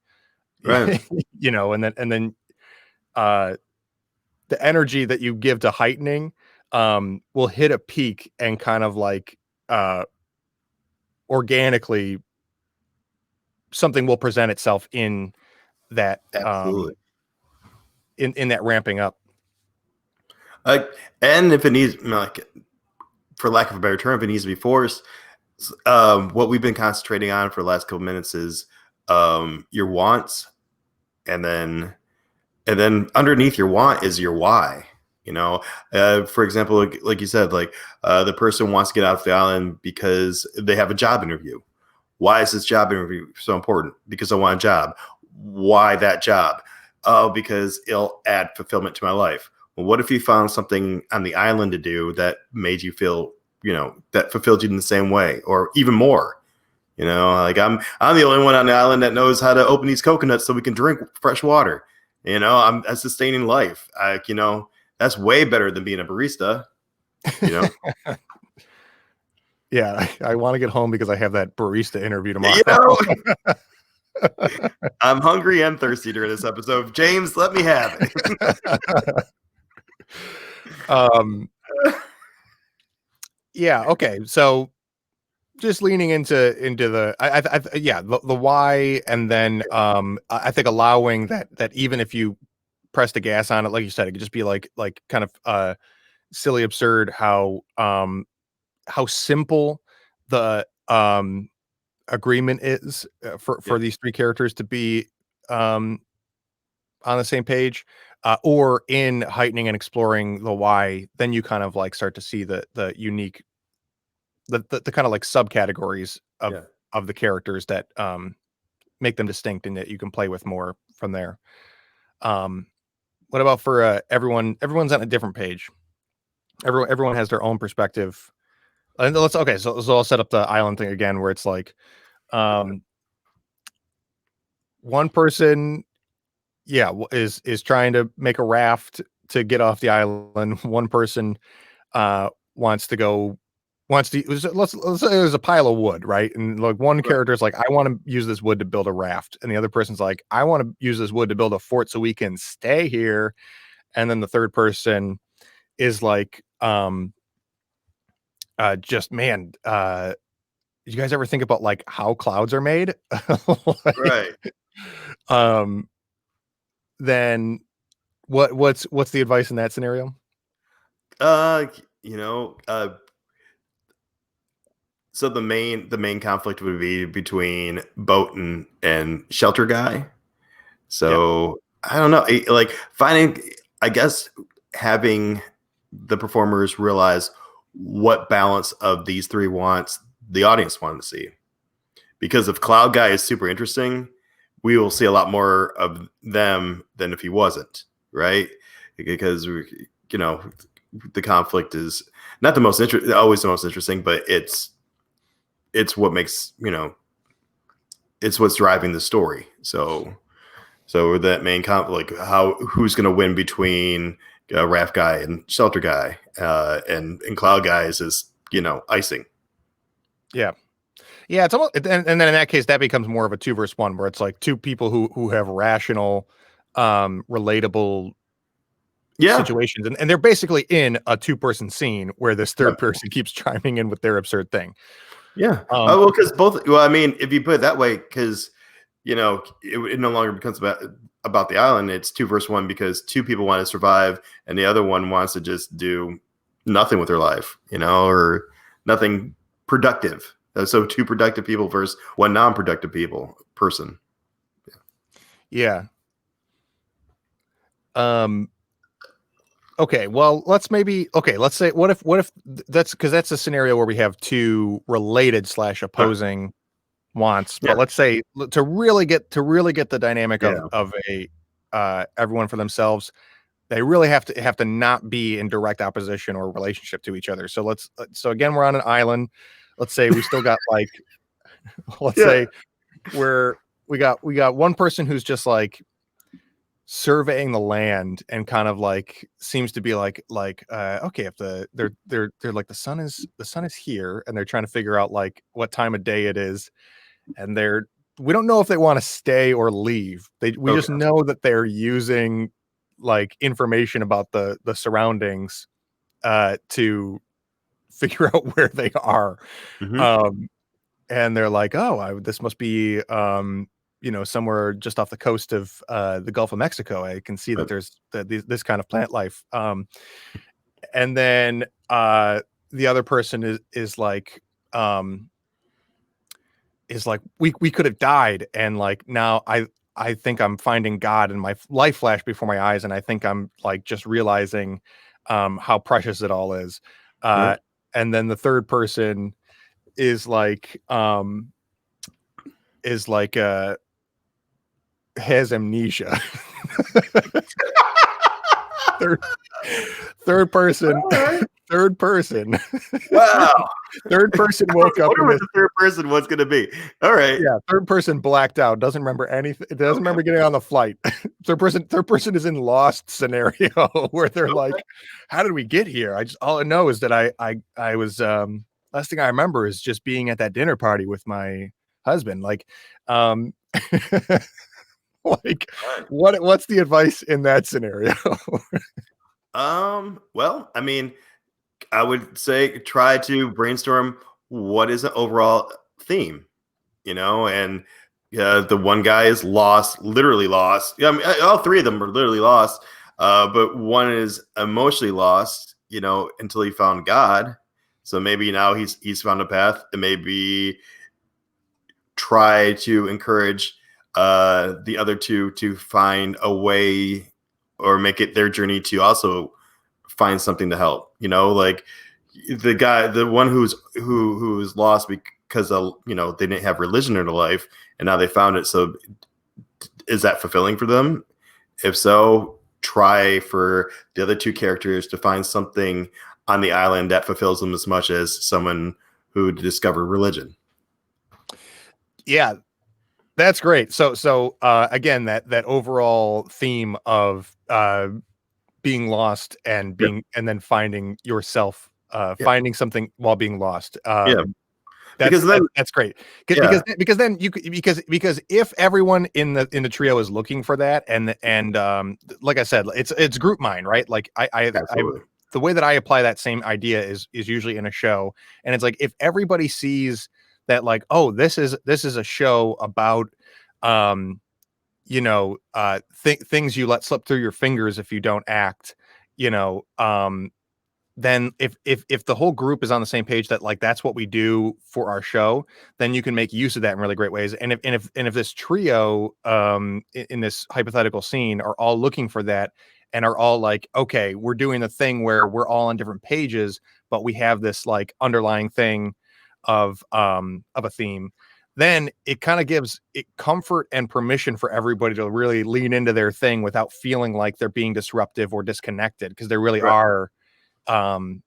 Right. And then uh the energy that you give to heightening will hit a peak and kind of like uh organically something will present itself in that Absolutely. in that ramping up. Like, and if it needs, like, for lack of a better term, if it needs to be forced, what we've been concentrating on for the last couple minutes is your wants, and then underneath your want is your why. You know, for example, like you said, like the person wants to get off the island because they have a job interview. Why is this job interview so important? Because I want a job. Why that job? Oh, because it'll add fulfillment to my life. Well, what if you found something on the island to do that made you feel, that fulfilled you in the same way or even more? Like I'm the only one on the island that knows how to open these coconuts so we can drink fresh water. I'm sustaining life. That's way better than being a barista. You know, Yeah, I want to get home because I have that barista interview you tomorrow. know, I'm hungry and thirsty during this episode. James, let me have um it. yeah, okay, so just leaning into the yeah, the why, and then I think allowing that even if you press the gas on it, like you said, it could just be like kind of silly absurd how simple the agreement is Yeah, for these three characters to be um on the same page, or in heightening and exploring the why, then you kind of like start to see the unique, the kind of like subcategories yeah. of the characters that make them distinct and that you can play with more from there. Um, what about for everyone? Everyone's on a different page. Everyone has their own perspective. And let's okay, so I'll set up the island thing again, where it's like, um, one person, yeah, is trying to make a raft to get off the island. One person wants to go wants to let's say there's a pile of wood, right? And like one Right. character is like, I want to use this wood to build a raft, and the other person's like, I want to use this wood to build a fort so we can stay here. And then the third person is like, just man, you guys ever think about like how clouds are made? Like, Right. um, then what's the advice in that scenario? Uh, you know, so the main conflict would be between boat and shelter guy. Yeah, So I don't know, like finding, I guess, having the performers realize what balance of these three wants the audience wanted to see. Because if Cloud Guy is super interesting, we will see a lot more of them than if he wasn't, right? Because you know the conflict is not the most always the most interesting, but it's what makes it's what's driving the story. So that main conflict, like who's going to win between Raft Guy and Shelter Guy, and Cloud Guys is icing. yeah. Yeah, it's almost, and then in that case, that becomes more of a 2 versus 1, where it's like two people who have rational, relatable Yeah, situations, and they're basically in a 2 person scene where this yeah, third person keeps chiming in with their absurd thing. yeah. Um, Well, because both. Well, I mean, if you put it that way, because it no longer becomes about the island. It's 2 versus 1 because two people want to survive, and the other one wants to just do nothing with their life, or nothing productive. So two productive people versus one non-productive person. yeah. Um, okay. Well, let's say what if that's because that's a scenario where we have two related slash Right. opposing wants, Yeah, but let's say to really get the dynamic of yeah. a everyone for themselves, they really have to not be in direct opposition or relationship to each other. So so again, we're on an island. Let's say we still got like let's Yeah. say we got one person who's just like surveying the land and kind of like seems to be okay, if they're like the sun is here and they're trying to figure out like what time of day it is, and we don't know if they want to stay or leave. We just Okay. know that they're using like information about the surroundings to figure out where they are. Hmm. Um, and they're like, oh, this must be somewhere just off the coast of the Gulf of Mexico. I can see that there's this kind of plant life. And then the other person um, is like we could have died, and like now I think I'm finding God, and my life flashed before my eyes, and I think I'm like just realizing how precious it all is. Right. And then the third person is like has amnesia. third third person All right. third person Wow. third person I woke up wonder in what this. the third person was going to be. All right. Yeah, third person blacked out, doesn't remember anything, doesn't Okay. remember getting on the flight. Third person is in lost scenario where they're Okay. like, how did we get here? All I know is that I was last thing I remember is just being at that dinner party with my husband. Like, um like All right. what's the advice in that scenario? Well, I mean, I would say try to brainstorm what is the overall theme, and the one guy is lost, literally lost. Yeah, I mean, all three of them are literally lost, but one is emotionally lost, until he found God. So maybe now he's found a path, and maybe try to encourage the other two to find a way or make it their journey to also find something to help. Like the one who's lost because they didn't have religion in their life, and now they found it. So is that fulfilling for them? If so, try for the other two characters to find something on the island that fulfills them as much as someone who discovered religion. Yeah, That's great. So again, that overall theme of being lost and Yeah, and then finding yourself, yeah, finding something while being lost. yeah. That's Because then, that's great. yeah, Because then because if everyone in the trio is looking for that, and like I said, it's group mind, right? Like I absolutely, the way that I apply that same idea is usually in a show, and it's like if everybody sees that, like, oh, this is a show about um things you let slip through your fingers if you don't act, you know then if the whole group is on the same page that, like, that's what we do for our show, then you can make use of that in really great ways. And if this trio, in this hypothetical scene, are all looking for that and are all like, okay, we're doing the thing where we're all on different pages, but we have this like underlying thing of a theme, then it kind of gives it comfort and permission for everybody to really lean into their thing without feeling like they're being disruptive or disconnected, because they really right, are. um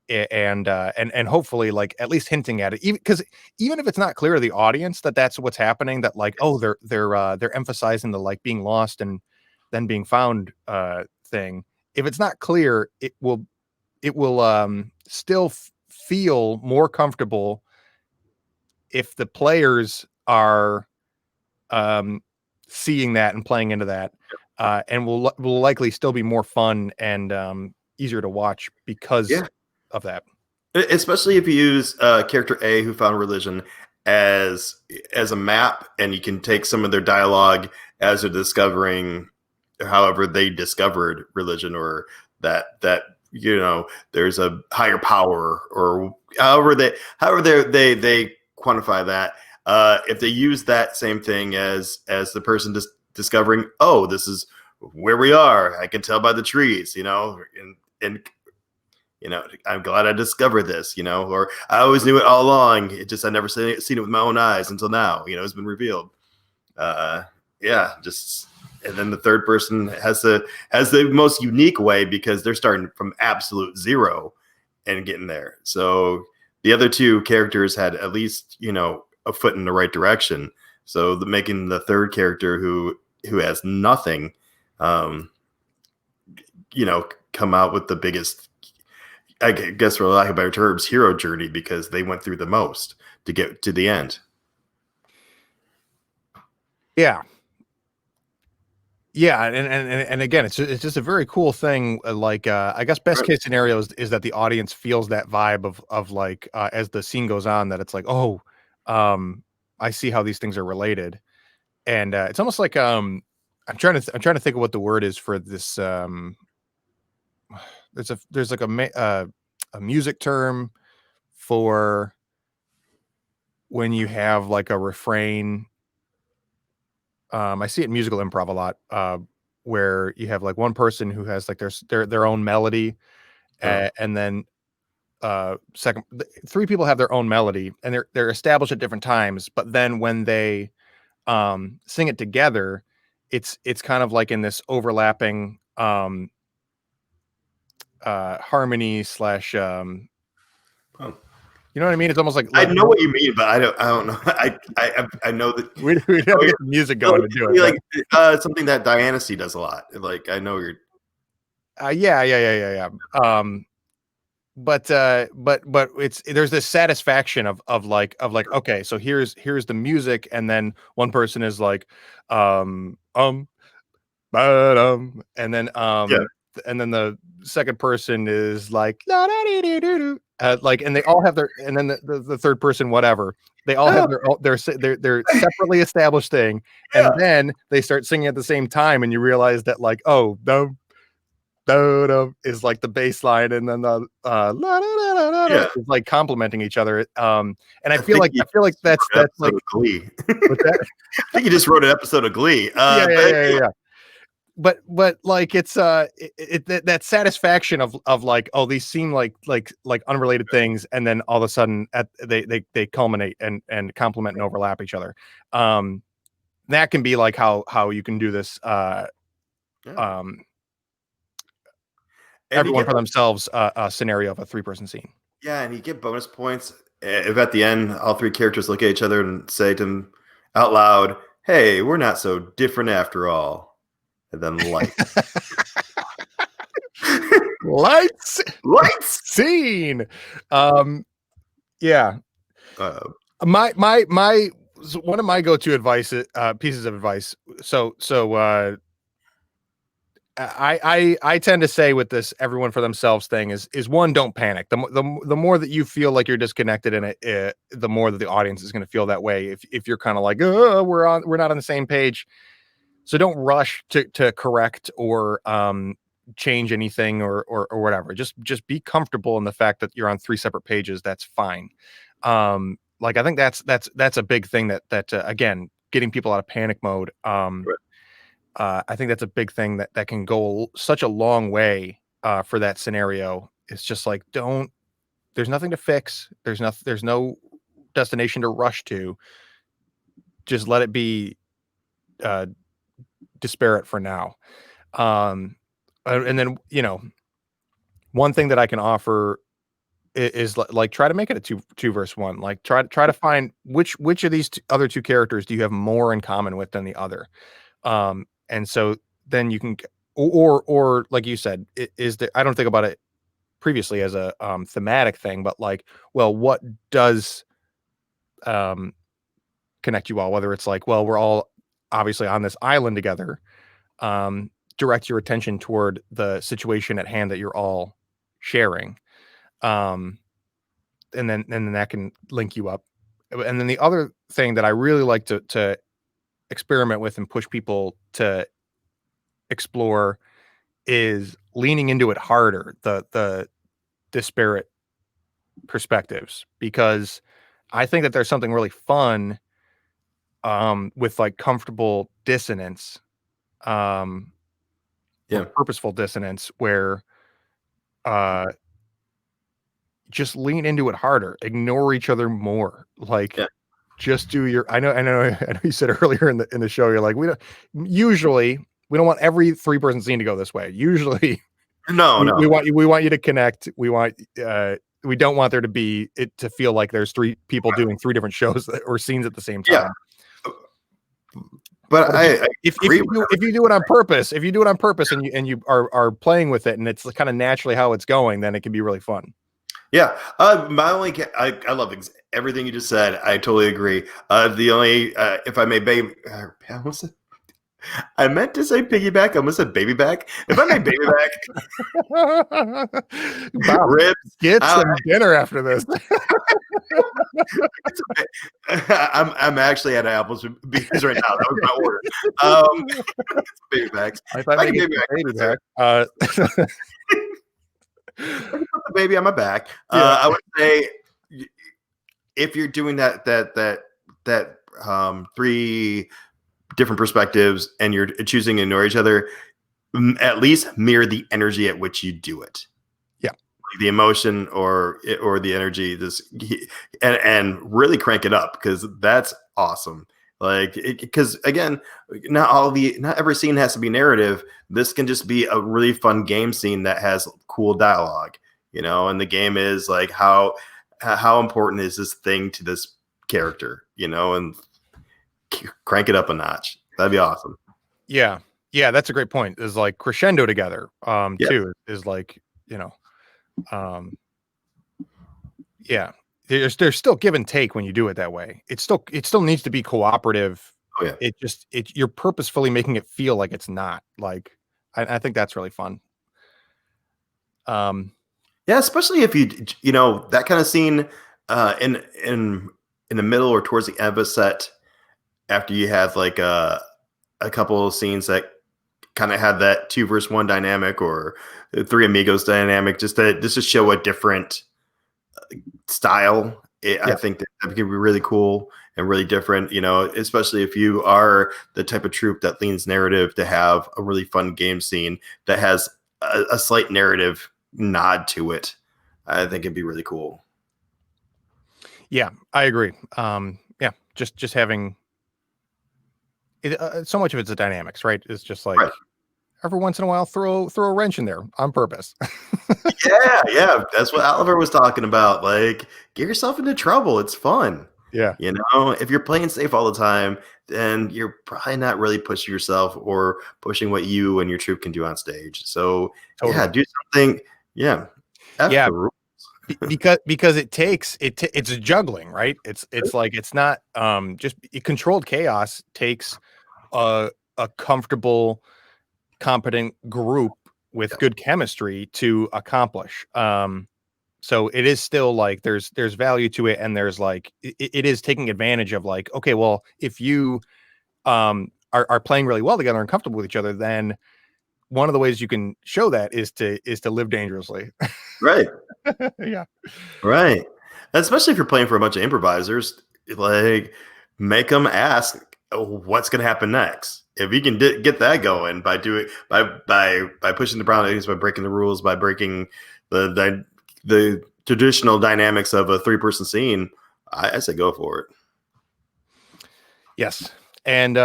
and hopefully, like, at least hinting at it, even because even if it's not clear to the audience that that's what's happening, that, like, oh, they're emphasizing the, like, being lost and then being found thing. If it's not clear, it will still feel more comfortable if the players are um seeing that and playing into that, and will likely still be more fun and easier to watch because yeah. of that. Especially if you use character A who found religion as as a map, and you can take some of their dialogue as they're discovering, however they discovered religion, or that there's a higher power, or however they quantify that. If they use that same thing as the person discovering, oh, this is where we are. I can tell by the trees, and I'm glad I discovered this, or I always knew it all along. It just I never seen it with my own eyes until now. It's been revealed. Uh, yeah, just and then the third person has the most unique way, because they're starting from absolute zero and getting there. So the other two characters had at least a foot in the right direction. So making the third character who has nothing, um, come out with the biggest, I guess, for lack of better terms, hero journey, because they went through the most to get to the end. Yeah. Yeah, and again, it's just a very cool thing, like, I guess best Right. case scenario is that the audience feels that vibe of, like, as the scene goes on, that it's like, "Oh, um, I see how these things are related." And, it's almost like, I'm trying to think of what the word is for this, there's like a music term for when you have, like, a refrain. I see it in musical improv a lot, where you have, like, one person who has, like, their own melody, Oh, and then, second th 3 people have their own melody, and they're established at different times, but then when they, sing it together, it's kind of like in this overlapping, harmony slash, oh. you know what I mean? It's almost I like know what you mean, but I don't know. I know that. we'd have Oh, to you're get the music so going to it's do it, really but, like something that Dynasty does a lot. Like I know you're. yeah. But it's there's this satisfaction of like, okay, so here's the music, and then one person is like, um um and then Yeah. the second person is like, la da dee dee doo doo, like, and they all have their, and then the third person, whatever, they all have Oh, their separately established thing, and yeah. then they start singing at the same time, and you realize that, like, oh, is like the bass line, and then the la, da, da, da, da, Yeah. is like complementing each other. And I think you I feel like just wrote an that's episode like, of Glee. what's that? I think you just wrote an episode of Glee. But Yeah. But like, it's that satisfaction of like, oh, these seem like unrelated things, and then all of a sudden they culminate and complement and overlap each other. Um, that can be like how you can do this. yeah, Um, and you Everyone get for themselves, scenario of a 3-person scene. yeah, and you get bonus points if at the end all three characters look at each other and say to them, Out loud, hey, we're not so different after all. And then light. Lights, Lights. scene. Yeah. Uh, My one of my go-to advice pieces of advice. I tend to say with this everyone for themselves thing is one, don't panic. The more that you feel like you're disconnected in it, the more that the audience is going to feel that way. If you're kind of like, oh, we're not on the same page, so don't rush to correct or change anything or whatever. Just be comfortable in the fact that you're on 3 separate pages. That's fine. Like I think that's a big thing that again, getting people out of panic mode. right. I think that's a big thing that can go such a long way for that scenario. It's just like there's nothing to fix. There's no destination to rush to. Just let it be uh, disparate for now. And then one thing that I can offer is like try to make it a two verse one. Like try to find which of these other two characters do you have more in common with than the other. And so then you can, or like you said, is there, I don't think about it previously as a thematic thing, but like, well, what does connect you all? Whether it's like, well, we're all obviously on this island together. Direct your attention toward the situation at hand that you're all sharing. Um, and then that can link you up. And then the other thing that I really like to experiment with and push people to explore is leaning into it harder, the disparate perspectives, because I think that there's something really fun with like comfortable dissonance, or Yeah. purposeful dissonance where uh just lean into it harder, ignore each other more. Like Yeah. just do your I know I know you said earlier in the show, you're like, usually we don't want every 3-person scene to go this way. Usually No, no. we want you to connect. We don't want there to be it to feel like there's 3 people doing 3 different shows or scenes at the same Yeah. time. But But I if agree you do it on purpose, if you do it on purpose and you are playing with it and it's kind of naturally how it's going, then it can be really fun. Yeah, my only I love everything you just said. I totally agree. The only if I may, baby, what's it? I meant to say piggyback. I almost said baby back. If I may baby back, Wow, ribs. get some dinner after this. I'm actually at Apple's because right now that was my order. Baby backs. I thought maybe baby back. I can put the baby on my back. Yeah. I would say if you're doing that 3 different perspectives and you're choosing to ignore each other, at least mirror the energy at which you do it. Yeah, like the emotion or the energy. And really crank it up because that's awesome. Like because again, not every scene has to be narrative. This can just be a really fun game scene that has cool dialogue, and the game is like how important is this thing to this character, and crank it up a notch. That'd be awesome. Yeah, that's a great point. Is like crescendo together too is like, yeah, there's still give and take when you do it that way. It still needs to be cooperative. Oh yeah. You're purposefully making it feel like it's not. Like I think that's really fun. Yeah, especially if that kind of scene in the middle or towards the end of a set, after you have like a couple of scenes that kind of had that 2 versus 1 dynamic or 3 amigos dynamic, just to show a different style. I think that could be really cool and really different, especially if you are the type of troupe that leans narrative, to have a really fun game scene that has a slight narrative nod to it. I think it'd be really cool. Yeah, I agree. Yeah, just having it, so much of it's the dynamics, right? It's just like every once in a while throw a wrench in there on purpose. Yeah, that's what Oliver was talking about. Like, get yourself into trouble. It's fun. Yeah. You know, if you're playing safe all the time, then you're probably not really pushing yourself or pushing what you and your troupe can do on stage. So yeah, Totally. do something. Yeah, F Yeah. the rules. Because it's juggling, right? It's like it's not just controlled chaos takes a comfortable, competent group with Yeah. good chemistry to accomplish. So it is still like there's value to it, and there's like it is taking advantage of like, okay, well, if you are playing really well together and comfortable with each other, then one of the ways you can show that is to live dangerously. Right. Yeah. Right. And especially if you're playing for a bunch of improvisers, like make them ask what's going to happen next. If you can get that going by doing by pushing the boundaries, by breaking the rules, by breaking the traditional dynamics of a 3-person scene, I say go for it. Yes. And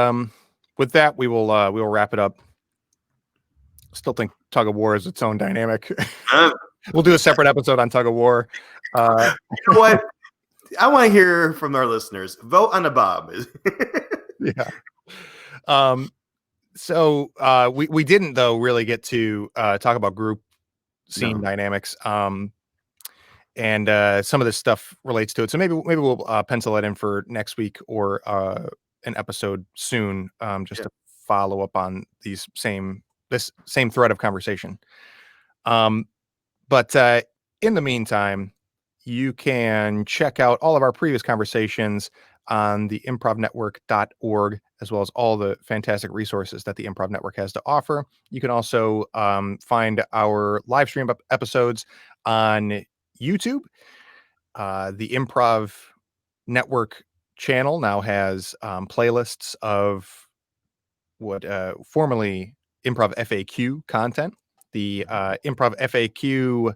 with that, we will wrap it up. Still think Tug of War is its own dynamic. Uh, We'll do a separate episode on Tug of War. you know what? I want to hear from our listeners. Vote on the Bob. Yeah. So we didn't though really get to talk about group scene No. dynamics. And some of this stuff relates to it. So maybe we'll pencil it in for next week or an episode soon, just Yeah. to follow up on this same thread of conversation. But in the meantime, you can check out all of our previous conversations on the improvnetwork.org, as well as all the fantastic resources that the Improv Network has to offer. You can also find our live stream episodes on YouTube. The Improv Network channel now has playlists of what formerly Improv FAQ content. The Improv FAQ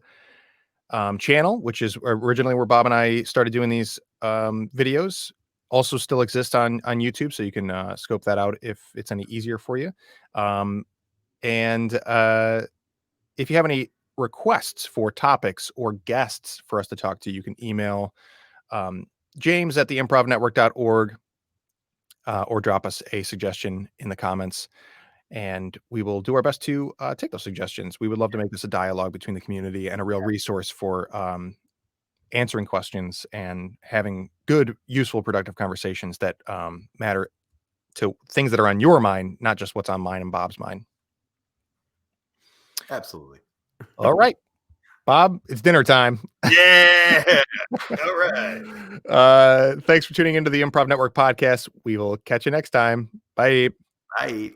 channel, which is originally where Bob and I started doing these videos, also still exists on YouTube, so you can scope that out if it's any easier for you. And if you have any requests for topics or guests for us to talk to, you can email James at theimprovnetwork.org or drop us a suggestion in the comments, and we will do our best to take those suggestions. We would love to make this a dialogue between the community and a real resource for answering questions and having good, useful, productive conversations that matter to things that are on your mind, not just what's on mine and Bob's mind. Absolutely. All right, Bob, it's dinner time. Yeah. All right. Thanks for tuning into the Improv Network podcast. We will catch you next time. Bye. Bye.